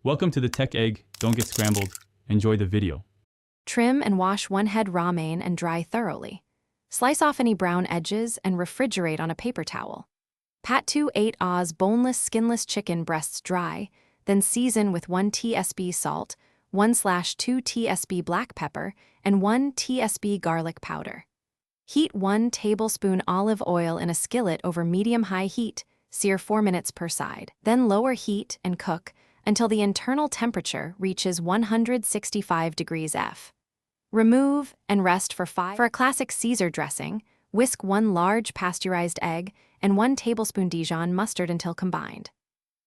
Welcome to the Tech Egg. Don't get scrambled. Enjoy the video. Trim and wash one head romaine and dry thoroughly. Slice off any brown edges and refrigerate on a paper towel. Pat 2 8 boneless, skinless chicken breasts dry, then season with 1 tsp salt, 1/2 tsp black pepper, and 1 tsp garlic powder. Heat 1 tablespoon olive oil in a skillet over medium-high heat, sear 4 minutes per side. Then lower heat and cook until the internal temperature reaches 165 degrees F. Remove and rest for 5. For a classic Caesar dressing, whisk 1 large pasteurized egg and 1 tablespoon Dijon mustard until combined.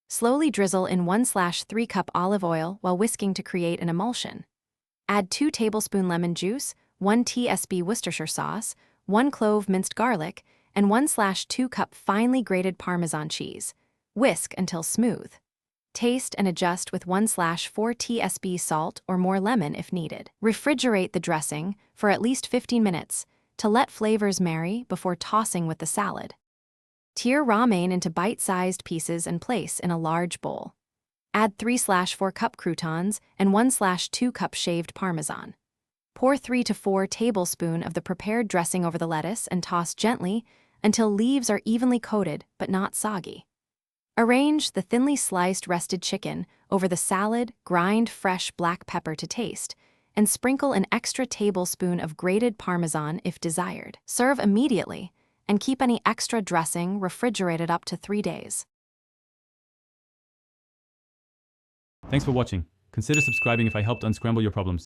Slowly drizzle in 1/3 cup olive oil while whisking to create an emulsion. Add 2 tablespoon lemon juice, 1 tsp Worcestershire sauce, 1 clove minced garlic, and 1/2 cup finely grated Parmesan cheese. Whisk until smooth. Taste and adjust with 1/4 tsp salt or more lemon if needed. Refrigerate the dressing for at least 15 minutes to let flavors marry before tossing with the salad. Tear romaine into bite-sized pieces and place in a large bowl. Add 3/4 cup croutons and 1/2 cup shaved Parmesan. Pour 3 to 4 tablespoons of the prepared dressing over the lettuce and toss gently until leaves are evenly coated but not soggy. Arrange the thinly sliced rested chicken over the salad, grind fresh black pepper to taste, and sprinkle an extra tablespoon of grated Parmesan if desired. Serve immediately and keep any extra dressing refrigerated up to 3 days. Thanks for watching. Consider subscribing if I helped unscramble your problems.